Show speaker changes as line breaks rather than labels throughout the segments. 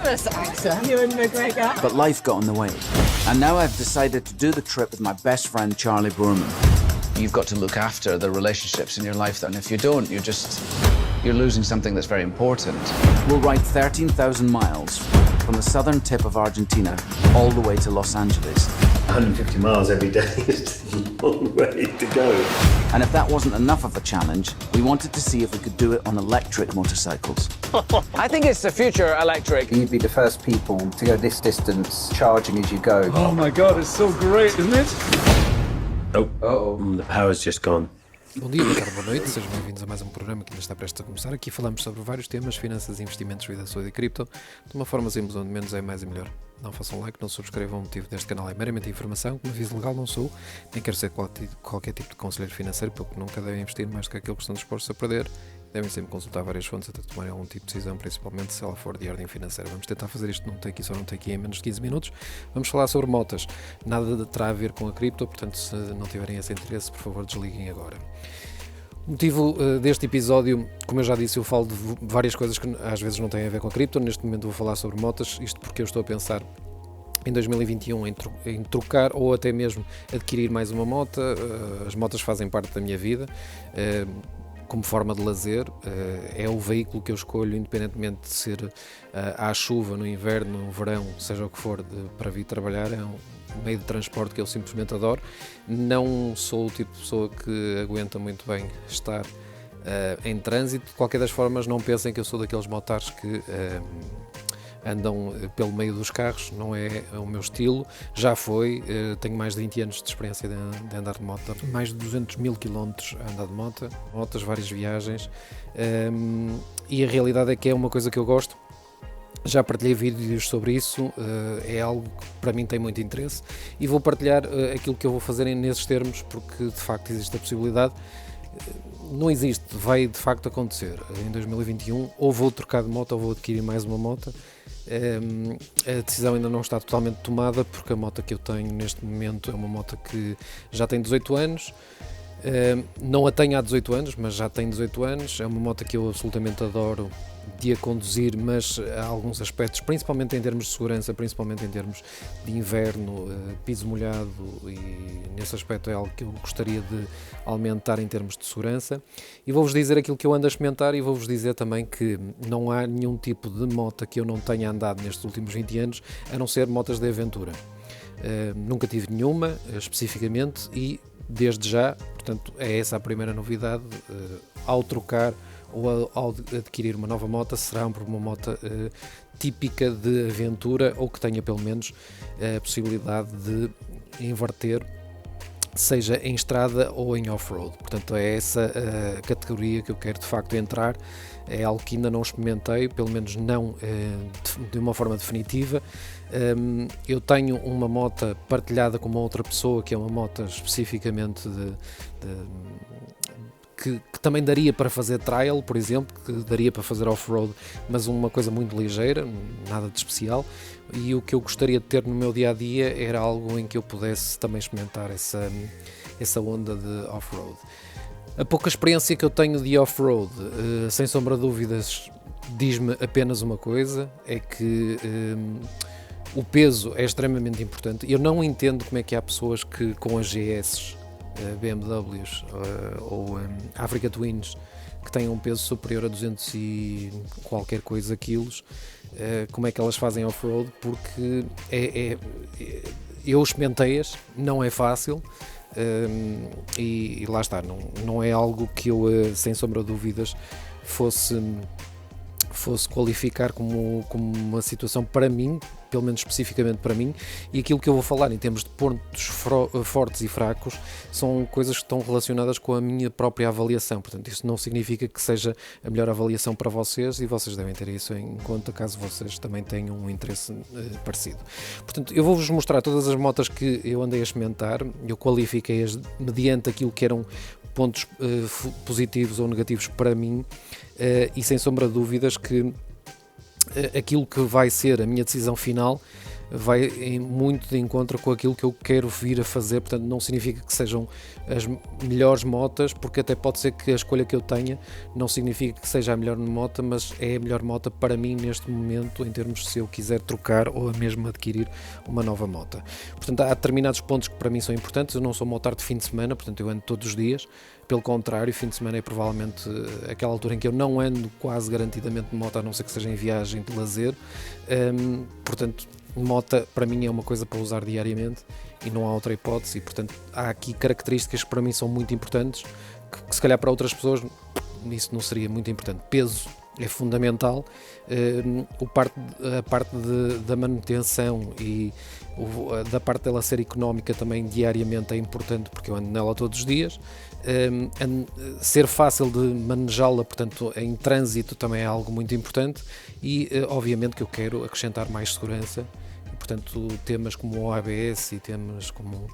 marvellous actor, Ewan McGregor.
But life got in the way. And now I've decided to do the trip with my best friend, Charlie Boorman. You've got to look after the relationships in your life, and if you don't, you're losing something that's very important. We'll ride 13,000 miles from the southern tip of Argentina all the way to Los Angeles.
150 miles every day is a long way to go.
And if that wasn't enough of a challenge, we wanted to see if we could do it on electric motorcycles.
I think it's the future electric.
You'd be the first people to go this distance, charging as you go.
Oh my God, it's so great, isn't it?
The power's just gone.
Bom dia, boa tarde, boa noite, sejam bem-vindos a mais um programa que ainda está prestes a começar. Aqui falamos sobre vários temas, finanças, investimentos, vida, saúde e cripto, de uma forma simples, onde menos é mais e melhor. Não façam like, não subscrevam, o motivo deste canal é meramente informação, como aviso legal não sou, nem quero ser qualquer tipo de conselheiro financeiro, porque nunca devem investir mais do que aquilo que estão dispostos a perder. Devem sempre consultar várias fontes até tomarem algum tipo de decisão, principalmente se ela for de ordem financeira. Vamos tentar fazer isto num take só num take em menos de 15 minutos. Vamos falar sobre motas. Nada terá a ver com a cripto, portanto, se não tiverem esse interesse, por favor, desliguem agora. O motivo deste episódio, como eu já disse, eu falo de várias coisas que às vezes não têm a ver com a cripto. Neste momento vou falar sobre motas, isto porque eu estou a pensar em 2021 em trocar ou até mesmo adquirir mais uma moto. As motas fazem parte da minha vida. Como forma de lazer, é o veículo que eu escolho, independentemente de ser à chuva, no inverno, no verão, seja o que for, para vir trabalhar. É um meio de transporte que eu simplesmente adoro. Não sou o tipo de pessoa que aguenta muito bem estar em trânsito. De qualquer das formas, não pensem que eu sou daqueles motares que andam pelo meio dos carros, não é o meu estilo. Já foi, tenho mais de 20 anos de experiência de andar de moto, mais de 200 mil quilómetros a andar de motas, várias viagens, e a realidade é que é uma coisa que eu gosto. Já partilhei vídeos sobre isso, é algo que para mim tem muito interesse e vou partilhar aquilo que eu vou fazer nesses termos, porque de facto existe a possibilidade. Não existe, vai de facto acontecer. Em 2021 ou vou trocar de moto ou vou adquirir mais uma moto. A decisão ainda não está totalmente tomada, porque a moto que eu tenho neste momento é uma moto que já tem 18 anos. Não a tenho há 18 anos, mas já tem 18 anos. É uma moto que eu absolutamente adoro de a conduzir, mas há alguns aspectos, principalmente em termos de segurança, principalmente em termos de inverno, piso molhado, e nesse aspecto é algo que eu gostaria de aumentar em termos de segurança. E vou-vos dizer aquilo que eu ando a experimentar e vou-vos dizer também que não há nenhum tipo de moto que eu não tenha andado nestes últimos 20 anos, a não ser motas de aventura. Nunca tive nenhuma, especificamente, e desde já, portanto, é essa a primeira novidade. Ao trocar ou ao adquirir uma nova moto, será por uma moto típica de aventura, ou que tenha pelo menos a possibilidade de inverter, seja em estrada ou em off-road. Portanto, é essa a categoria que eu quero de facto entrar. É algo que ainda não experimentei, pelo menos não de uma forma definitiva. Eu tenho uma moto partilhada com uma outra pessoa, que é uma moto especificamente que também daria para fazer trial, por exemplo, que daria para fazer off-road, mas uma coisa muito ligeira, nada de especial. E o que eu gostaria de ter no meu dia-a-dia era algo em que eu pudesse também experimentar essa onda de off-road. A pouca experiência que eu tenho de off-road, sem sombra de dúvidas, diz-me apenas uma coisa, é que o peso é extremamente importante. Eu não entendo como é que há pessoas que com as GS, BMWs ou Africa Twins, que têm um peso superior a 200 e qualquer coisa quilos, como é que elas fazem off-road, porque eu experimentei-as, não é fácil. E lá está, não é algo que eu, sem sombra de dúvidas, fosse qualificar como uma situação para mim, pelo menos especificamente para mim. E aquilo que eu vou falar em termos de pontos fortes e fracos são coisas que estão relacionadas com a minha própria avaliação. Portanto, isso não significa que seja a melhor avaliação para vocês, e vocês devem ter isso em conta caso vocês também tenham um interesse parecido. Portanto, eu vou-vos mostrar todas as motas que eu andei a experimentar. Eu qualifiquei-as mediante aquilo que eram pontos positivos ou negativos para mim, e sem sombra de dúvidas que aquilo que vai ser a minha decisão final vai muito de encontro com aquilo que eu quero vir a fazer, portanto não significa que sejam as melhores motas, porque até pode ser que a escolha que eu tenha não significa que seja a melhor moto, mas é a melhor moto para mim neste momento, em termos se eu quiser trocar ou mesmo adquirir uma nova moto. Portanto, há determinados pontos que para mim são importantes. Eu não sou motardo de fim de semana, portanto eu ando todos os dias. Pelo contrário, fim de semana é provavelmente aquela altura em que eu não ando quase garantidamente de moto, a não ser que seja em viagem de lazer. Portanto, moto para mim é uma coisa para usar diariamente e não há outra hipótese. E, portanto, há aqui características que para mim são muito importantes, que se calhar para outras pessoas isso não seria muito importante. Peso é fundamental, a parte da manutenção e da parte dela ser económica também diariamente é importante, porque eu ando nela todos os dias. Ser fácil de manejá-la, portanto em trânsito também é algo muito importante, e obviamente que eu quero acrescentar mais segurança, e, portanto temas como o ABS e temas como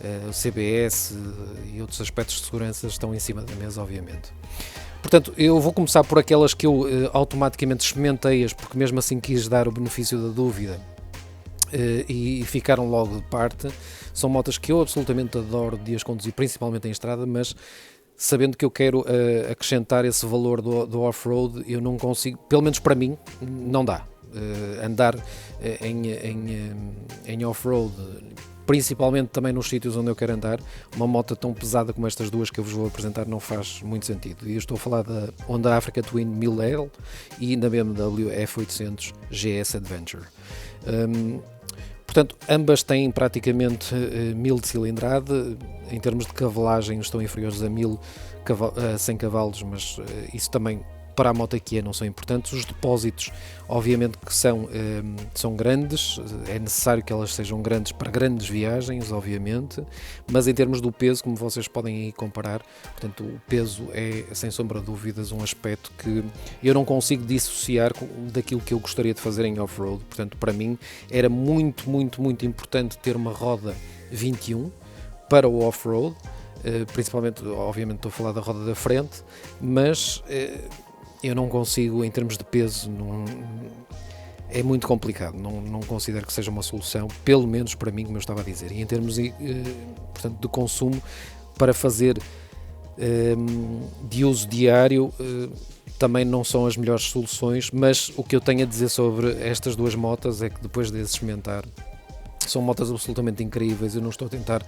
o CBS e outros aspectos de segurança estão em cima da mesa, obviamente. Portanto, eu vou começar por aquelas que eu automaticamente experimentei-as, porque mesmo assim quis dar o benefício da dúvida e ficaram logo de parte. São motas que eu absolutamente adoro de as conduzir, principalmente em estrada, mas sabendo que eu quero acrescentar esse valor do off-road, eu não consigo, pelo menos para mim, não dá. Andar em off-road, principalmente também nos sítios onde eu quero andar, uma moto tão pesada como estas duas que eu vos vou apresentar não faz muito sentido. E eu estou a falar da Honda Africa Twin 1000L e da BMW F800 GS Adventure. Portanto, ambas têm praticamente 1000 de cilindrada. Em termos de cavalagem estão inferiores a 100 cavalos, mas isso também para a moto que não são importantes. Os depósitos obviamente que são grandes, é necessário que elas sejam grandes para grandes viagens, obviamente, mas em termos do peso, como vocês podem aí comparar, portanto o peso é sem sombra de dúvidas um aspecto que eu não consigo dissociar daquilo que eu gostaria de fazer em off-road. Portanto, para mim era muito importante ter uma roda 21 para o off-road, principalmente, obviamente estou a falar da roda da frente, mas eu não consigo, em termos de peso, é muito complicado, não considero que seja uma solução, pelo menos para mim, como eu estava a dizer. E em termos portanto, de consumo, para fazer de uso diário, também não são as melhores soluções, mas o que eu tenho a dizer sobre estas duas motas é que depois de experimentar, são motas absolutamente incríveis. Eu não estou a tentar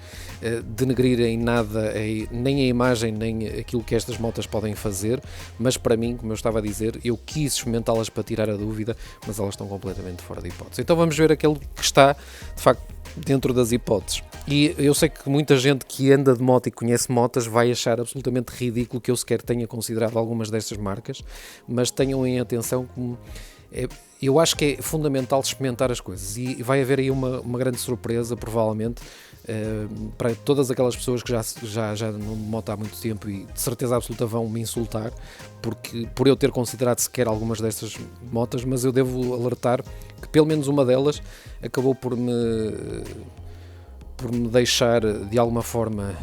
denegrir em nada nem a imagem nem aquilo que estas motas podem fazer, mas para mim, como eu estava a dizer, eu quis experimentá-las para tirar a dúvida, mas elas estão completamente fora de hipótese. Então vamos ver aquele que está de facto dentro das hipóteses. E eu sei que muita gente que anda de moto e conhece motas vai achar absolutamente ridículo que eu sequer tenha considerado algumas destas marcas, mas tenham em atenção como eu acho que é fundamental experimentar as coisas, e vai haver aí uma grande surpresa, provavelmente, para todas aquelas pessoas que já não moto há muito tempo e de certeza absoluta vão me insultar por eu ter considerado sequer algumas destas motas, mas eu devo alertar que pelo menos uma delas acabou por me deixar de alguma forma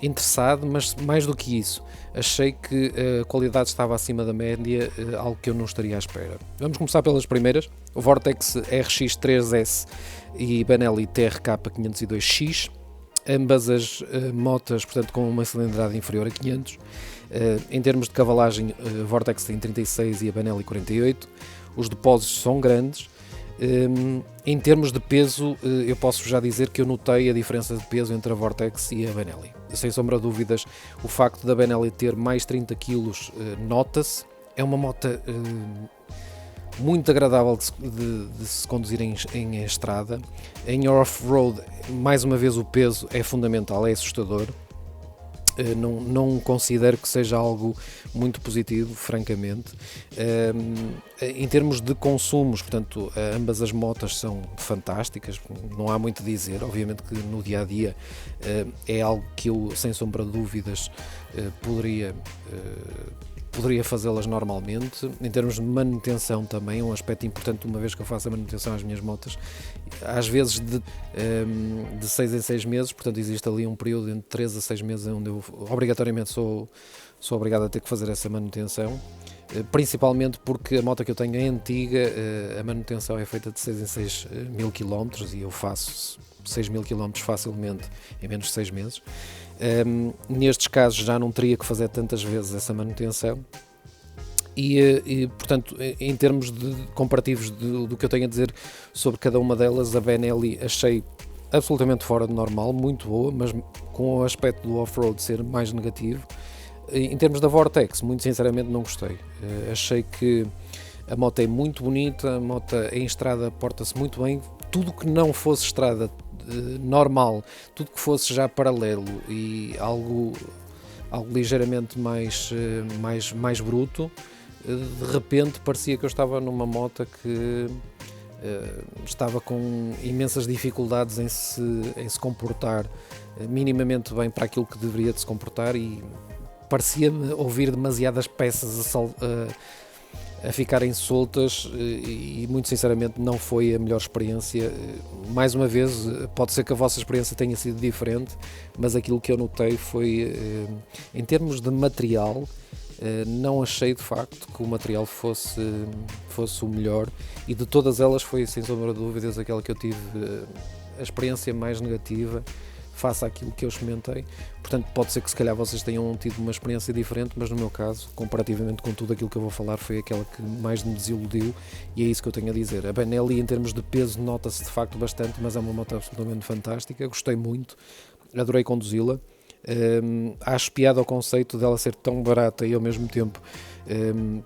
interessado, mas mais do que isso, achei que a qualidade estava acima da média, algo que eu não estaria à espera. Vamos começar pelas primeiras, o Vortex RX3S e Benelli TRK 502X, ambas as motas, portanto, com uma cilindrada inferior a 500. Em termos de cavalagem, a Vortex tem 36 e a Benelli 48, os depósitos são grandes. Em termos de peso, eu posso já dizer que eu notei a diferença de peso entre a Vortex e a Benelli. Sem sombra de dúvidas, o facto da Benelli ter mais 30 kg nota-se. É uma moto muito agradável de se conduzir em estrada. Em off-road, mais uma vez, o peso é fundamental, é assustador. Não considero que seja algo muito positivo, francamente. Em termos de consumos, portanto, ambas as motas são fantásticas, não há muito a dizer. Obviamente que no dia a dia é algo que eu, sem sombra de dúvidas, poderia poderia fazê-las normalmente. Em termos de manutenção também, é um aspecto importante, uma vez que eu faço a manutenção às minhas motas, às vezes de 6 em 6 meses, portanto existe ali um período entre 3 a 6 meses onde eu obrigatoriamente sou obrigado a ter que fazer essa manutenção, principalmente porque a moto que eu tenho é antiga, a manutenção é feita de 6 em 6 mil km e eu faço 6 mil km facilmente em menos de 6 meses. Nestes casos já não teria que fazer tantas vezes essa manutenção e portanto, em termos de comparativos do que eu tenho a dizer sobre cada uma delas, a Benelli achei absolutamente fora de normal, muito boa, mas com o aspecto do off-road ser mais negativo. Em termos da Vortex, muito sinceramente não gostei. Achei que a moto é muito bonita, a moto em estrada porta-se muito bem, tudo que não fosse estrada normal, tudo que fosse já paralelo e algo ligeiramente mais bruto, de repente parecia que eu estava numa moto que estava com imensas dificuldades em se comportar minimamente bem para aquilo que deveria de se comportar e parecia-me ouvir demasiadas peças a ficarem soltas e muito sinceramente não foi a melhor experiência. Mais uma vez, pode ser que a vossa experiência tenha sido diferente, mas aquilo que eu notei foi, em termos de material, não achei de facto que o material fosse o melhor e de todas elas foi sem sombra de dúvidas aquela que eu tive a experiência mais negativa face àquilo que eu experimentei. Portanto, pode ser que se calhar vocês tenham tido uma experiência diferente, mas no meu caso, comparativamente com tudo aquilo que eu vou falar, foi aquela que mais me desiludiu e é isso que eu tenho a dizer. A Benelli, em termos de peso, nota-se de facto bastante, mas é uma moto absolutamente fantástica, gostei muito, adorei conduzi-la. Acho piada ao conceito dela ser tão barata e ao mesmo tempo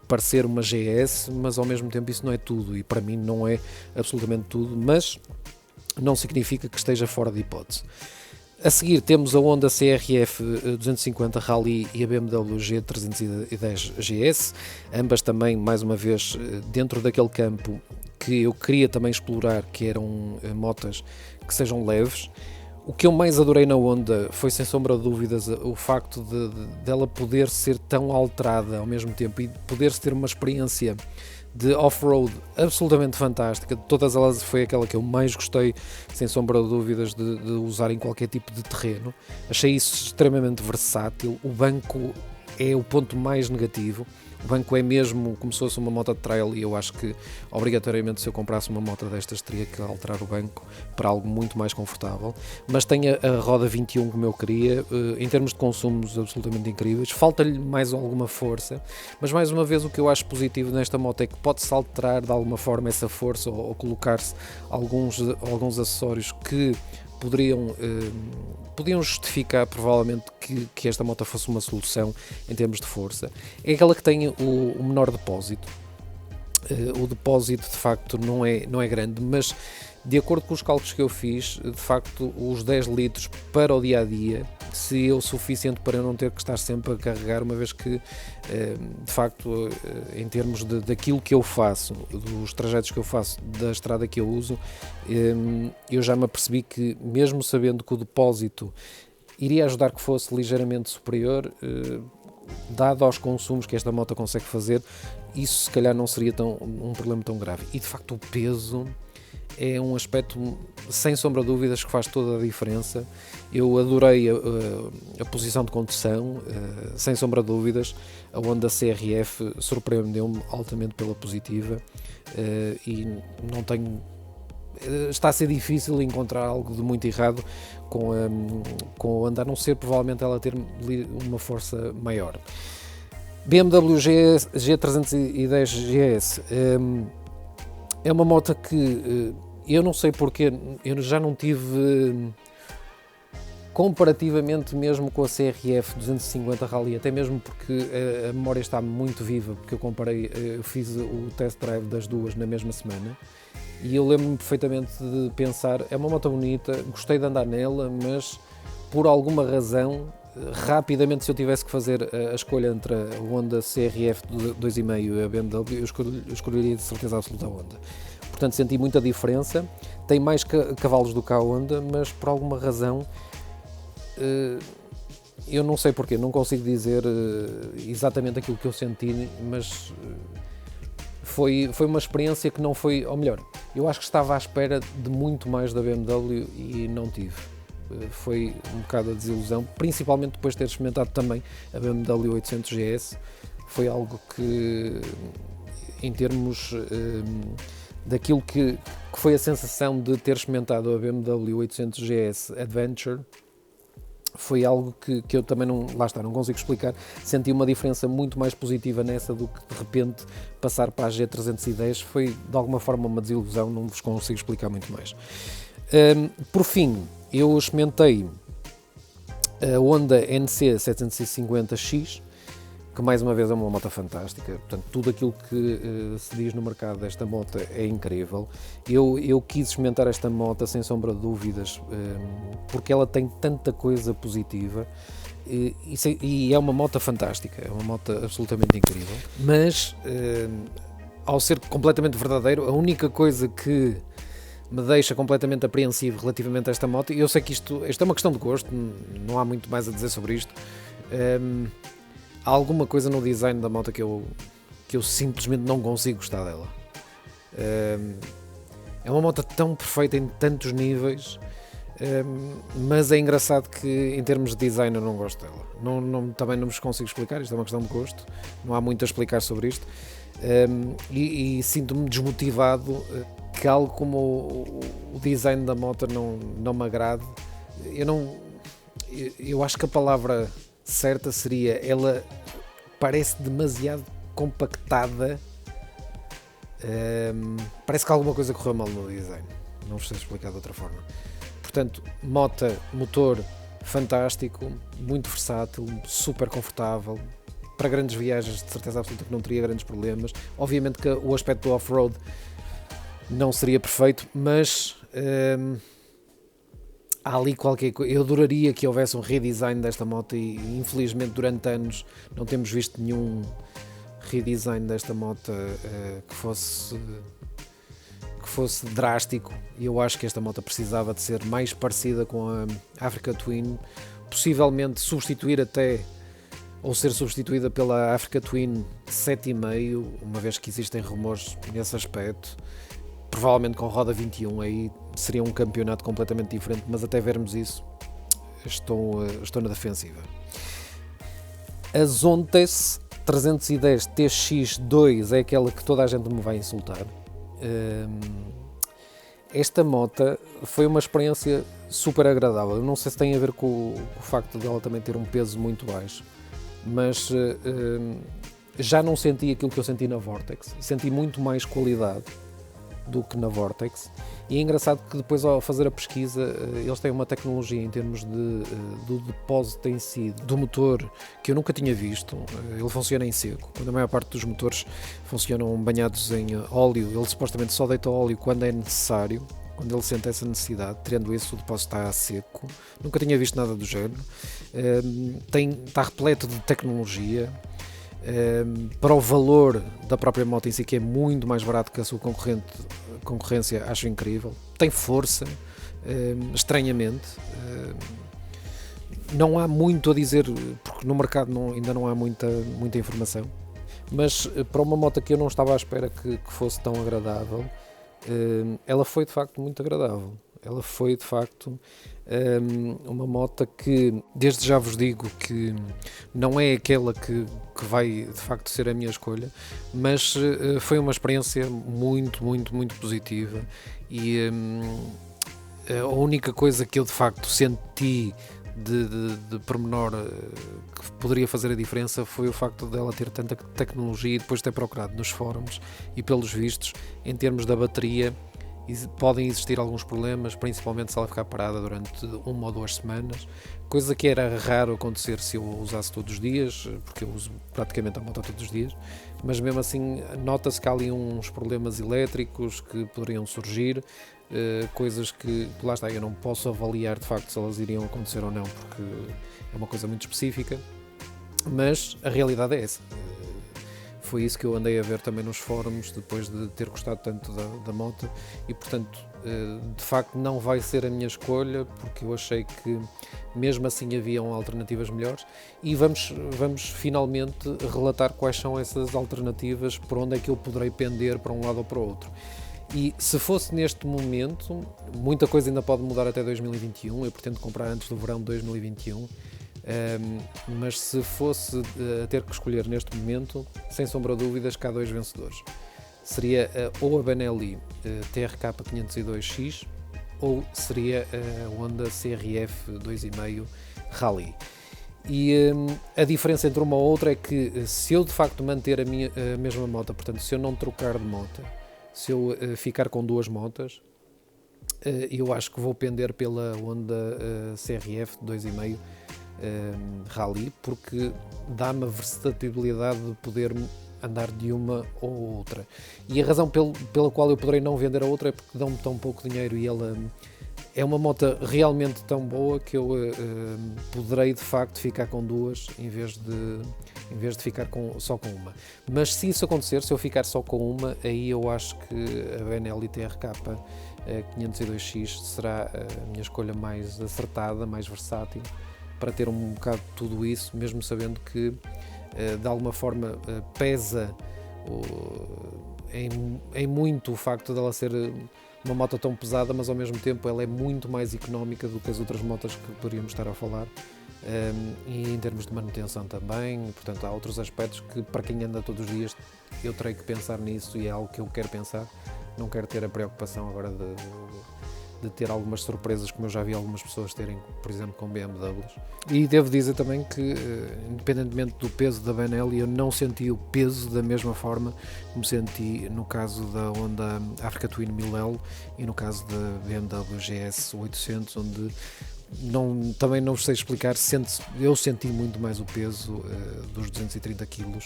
parecer uma GS, mas ao mesmo tempo isso não é tudo e para mim não é absolutamente tudo, mas não significa que esteja fora de hipótese. A seguir temos a Honda CRF 250 Rally e a BMW G310 GS, ambas também, mais uma vez, dentro daquele campo que eu queria também explorar, que eram motas que sejam leves. O que eu mais adorei na Honda foi, sem sombra de dúvidas, o facto dela poder ser tão alterada ao mesmo tempo e poder ter uma experiência de off-road absolutamente fantástica. De todas elas foi aquela que eu mais gostei, sem sombra de dúvidas, de usar em qualquer tipo de terreno. Achei isso extremamente versátil. O banco é o ponto mais negativo. O banco é mesmo como se fosse uma moto de trail e eu acho que obrigatoriamente se eu comprasse uma moto destas teria que alterar o banco para algo muito mais confortável, mas tem a roda 21 como eu queria, em termos de consumos absolutamente incríveis, falta-lhe mais alguma força, mas mais uma vez o que eu acho positivo nesta moto é que pode-se alterar de alguma forma essa força ou colocar-se alguns acessórios que podiam justificar provavelmente que esta moto fosse uma solução em termos de força. É aquela que tem o menor depósito. O depósito de facto não é grande, mas de acordo com os cálculos que eu fiz, de facto os 10 litros para o dia-a-dia seria o suficiente para eu não ter que estar sempre a carregar, uma vez que de facto em termos daquilo que eu faço, dos trajetos que eu faço, da estrada que eu uso, eu já me apercebi que mesmo sabendo que o depósito iria ajudar que fosse ligeiramente superior, dado aos consumos que esta moto consegue fazer, isso se calhar não seria um problema tão grave. E de facto o peso é um aspecto, sem sombra de dúvidas, que faz toda a diferença. Eu adorei a posição de condução, sem sombra de dúvidas. A Honda CRF surpreendeu-me altamente pela positiva e não tenho... Está a ser difícil encontrar algo de muito errado com a Honda, a não ser provavelmente ela ter uma força maior. BMW G310 GS é uma moto que eu não sei porque, eu já não tive, comparativamente mesmo com a CRF 250 Rally, até mesmo porque a memória está muito viva, porque eu fiz o test drive das duas na mesma semana, e eu lembro-me perfeitamente de pensar, é uma moto bonita, gostei de andar nela, mas por alguma razão, rapidamente, se eu tivesse que fazer a escolha entre a Honda CRF 2.5 e a BMW, eu escolheria de certeza absoluta a Honda. Portanto, senti muita diferença. Tem mais cavalos do que a Honda, mas por alguma razão eu não sei porquê, não consigo dizer exatamente aquilo que eu senti, mas foi uma experiência que não foi, ou melhor, eu acho que estava à espera de muito mais da BMW e não tive. Foi um bocado a desilusão, principalmente depois de ter experimentado também a BMW 800 GS. Foi algo que, em termos daquilo que foi a sensação de ter experimentado a BMW 800 GS Adventure, foi algo que eu também não consigo explicar. Senti uma diferença muito mais positiva nessa do que de repente passar para a G310. Foi de alguma forma uma desilusão, não vos consigo explicar muito mais. Por fim, eu experimentei a Honda NC 750X, que mais uma vez é uma moto fantástica. Portanto, tudo aquilo que se diz no mercado desta moto é incrível. Eu quis experimentar esta moto sem sombra de dúvidas, porque ela tem tanta coisa positiva e é uma moto fantástica, é uma moto absolutamente incrível. Mas, ao ser completamente verdadeiro, a única coisa que me deixa completamente apreensivo relativamente a esta moto, e eu sei que isto é uma questão de gosto, não há muito mais a dizer sobre isto, há alguma coisa no design da moto que eu simplesmente não consigo gostar dela. É uma moto tão perfeita em tantos níveis, mas é engraçado que em termos de design eu não gosto dela. Também não vos consigo explicar, isto é uma questão de gosto, não há muito a explicar sobre isto, e sinto-me desmotivado que algo como o design da moto não me agrade. Eu acho que a palavra certa seria, ela parece demasiado compactada, parece que alguma coisa correu mal no design, não vos sei explicar de outra forma. Portanto, motor fantástico, muito versátil, super confortável, para grandes viagens de certeza absoluta que não teria grandes problemas. Obviamente que o aspecto do off-road não seria perfeito, mas há ali qualquer coisa. Eu adoraria que houvesse um redesign desta moto e infelizmente durante anos não temos visto nenhum redesign desta moto que fosse drástico, e eu acho que esta moto precisava de ser mais parecida com a Africa Twin, possivelmente substituir até, ou ser substituída pela Africa Twin 7,5, uma vez que existem rumores nesse aspecto. Provavelmente com roda 21 aí seria um campeonato completamente diferente, mas até vermos isso estou na defensiva. A Zontes 310 TX2 é aquela que toda a gente me vai insultar. Esta moto foi uma experiência super agradável. Eu não sei se tem a ver com o facto de ela também ter um peso muito baixo, mas já não senti aquilo que eu senti na Vortex. Senti muito mais qualidade do que na Vortex, e é engraçado que depois, ao fazer a pesquisa, eles têm uma tecnologia em termos do depósito em si do motor que eu nunca tinha visto. Ele funciona em seco, quando a maior parte dos motores funcionam banhados em óleo. Ele supostamente só deita óleo quando é necessário, quando ele sente essa necessidade. Tirando isso, o depósito está a seco. Nunca tinha visto nada do género. Está repleto de tecnologia. Para o valor da própria moto em si, que é muito mais barato que a sua concorrência, acho incrível. Tem força, estranhamente. Não há muito a dizer, porque no mercado ainda não há muita informação, mas para uma moto que eu não estava à espera que fosse tão agradável, ela foi de facto muito agradável. Ela foi de facto uma moto que, desde já vos digo que não é aquela que vai de facto ser a minha escolha, mas foi uma experiência muito, muito, muito positiva, e a única coisa que eu de facto senti de pormenor que poderia fazer a diferença foi o facto dela ter tanta tecnologia, e depois ter procurado nos fóruns e pelos vistos, em termos da bateria, podem existir alguns problemas, principalmente se ela ficar parada durante 1 ou 2 semanas, coisa que era raro acontecer se eu usasse todos os dias, porque eu uso praticamente a moto todos os dias, mas mesmo assim nota-se que há ali uns problemas elétricos que poderiam surgir, coisas que, lá está, eu não posso avaliar de facto se elas iriam acontecer ou não, porque é uma coisa muito específica, mas a realidade é essa. Foi isso que eu andei a ver também nos fóruns, depois de ter gostado tanto da moto, e portanto, de facto não vai ser a minha escolha, porque eu achei que mesmo assim haviam alternativas melhores, e vamos finalmente relatar quais são essas alternativas, por onde é que eu poderei pender para um lado ou para o outro. E se fosse neste momento, muita coisa ainda pode mudar até 2021, eu pretendo comprar antes do verão de 2021, mas se fosse a ter que escolher neste momento, sem sombra de dúvidas que há dois vencedores. Seria ou a Benelli TRK 502X ou seria a Honda CRF 2.5 Rally. E a diferença entre uma ou outra é que se eu de facto manter a mesma moto, portanto se eu não trocar de moto, se eu ficar com duas motas, eu acho que vou pender pela Honda CRF 2.5 Rally, porque dá-me a versatilidade de poder andar de uma ou outra. E a razão pela qual eu poderei não vender a outra é porque dão-me tão pouco dinheiro e ela é uma moto realmente tão boa que eu poderei de facto ficar com duas em vez de ficar só com uma. Mas se isso acontecer, se eu ficar só com uma, aí eu acho que a Benelli TRK 502X será a minha escolha mais acertada, mais versátil, para ter um bocado de tudo isso, mesmo sabendo que de alguma forma pesa em muito o facto dela ser uma moto tão pesada, mas ao mesmo tempo ela é muito mais económica do que as outras motas que poderíamos estar a falar, e em termos de manutenção também. Portanto, há outros aspectos que para quem anda todos os dias eu terei que pensar nisso, e é algo que eu quero pensar. Não quero ter a preocupação agora de ter algumas surpresas, como eu já vi algumas pessoas terem, por exemplo, com BMWs. E devo dizer também que, independentemente do peso da Benelli, eu não senti o peso da mesma forma como senti no caso da Honda Africa Twin 1000L e no caso da BMW GS 800, onde também não sei explicar, eu senti muito mais o peso dos 230 kg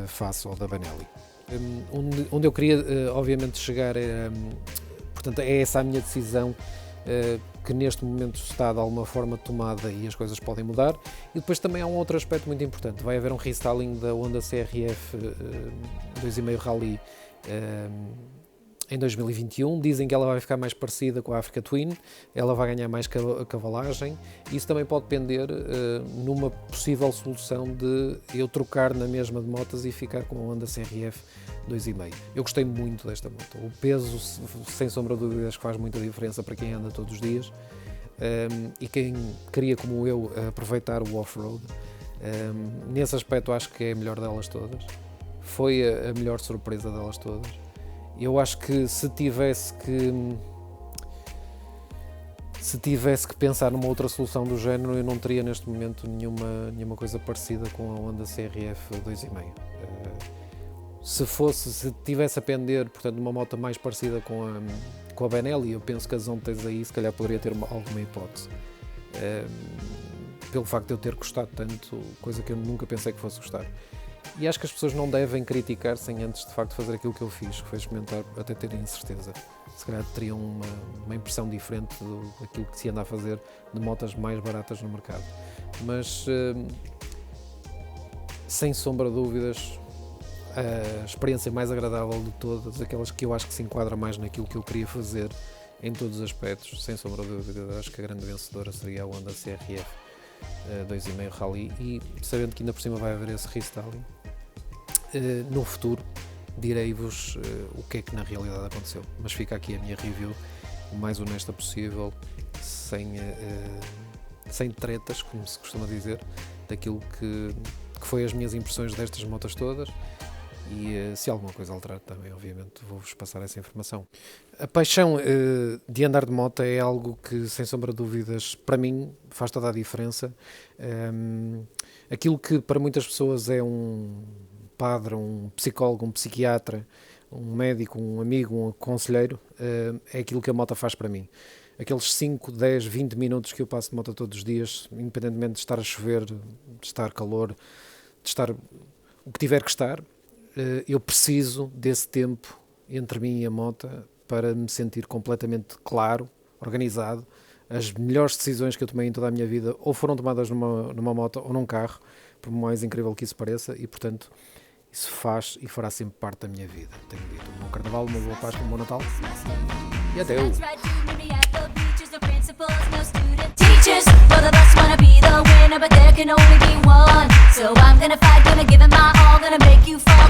face ao da Benelli. Onde eu queria, obviamente, chegar portanto, é essa a minha decisão, que neste momento está de alguma forma tomada e as coisas podem mudar. E depois também há um outro aspecto muito importante: vai haver um restyling da Honda CRF 2.5 Rally em 2021. Dizem que ela vai ficar mais parecida com a Africa Twin, ela vai ganhar mais cavalagem. Isso também pode pender numa possível solução de eu trocar na mesma de motas e ficar com a Honda CRF 2.5. Eu gostei muito desta moto. O peso, sem sombra de dúvidas, faz muita diferença para quem anda todos os dias, e quem queria, como eu, aproveitar o off-road. Nesse aspecto acho que é a melhor delas todas. Foi a melhor surpresa delas todas. Eu acho que se tivesse que pensar numa outra solução do género, eu não teria neste momento nenhuma coisa parecida com a Honda CRF 2.5. Se tivesse a pender, portanto, uma moto mais parecida com a Benelli, eu penso que a Zontes aí se calhar poderia ter alguma hipótese. Pelo facto de eu ter gostado tanto, coisa que eu nunca pensei que fosse gostar. E acho que as pessoas não devem criticar sem antes de facto fazer aquilo que eu fiz, que foi experimentar até terem certeza. Se calhar teriam uma impressão diferente daquilo que se anda a fazer de motas mais baratas no mercado. Mas sem sombra de dúvidas, a experiência mais agradável de todas, aquelas que eu acho que se enquadra mais naquilo que eu queria fazer em todos os aspectos, sem sombra de dúvidas, acho que a grande vencedora seria a Honda CRF 2.5 Rally, e sabendo que ainda por cima vai haver esse restyling, no futuro direi-vos o que é que na realidade aconteceu, mas fica aqui a minha review o mais honesta possível, sem tretas, como se costuma dizer, daquilo que foi as minhas impressões destas motas todas. E se alguma coisa alterar também, obviamente, vou-vos passar essa informação. A paixão de andar de moto é algo que, sem sombra de dúvidas, para mim faz toda a diferença. Aquilo que para muitas pessoas é um padre, um psicólogo, um psiquiatra, um médico, um amigo, um conselheiro, é aquilo que a moto faz para mim. Aqueles 5, 10, 20 minutos que eu passo de moto todos os dias, independentemente de estar a chover, de estar calor, de estar o que tiver que estar, eu preciso desse tempo entre mim e a moto para me sentir completamente claro, organizado. As melhores decisões que eu tomei em toda a minha vida ou foram tomadas numa moto ou num carro, por mais incrível que isso pareça, e portanto Isso faz e fará sempre parte da minha vida. Tenho dito um bom carnaval, uma boa Páscoa, um bom Natal e até eu.
Teachers, both of us wanna be the winner, but there can only be one. So I'm gonna fight, gonna give it my all, gonna make you fall.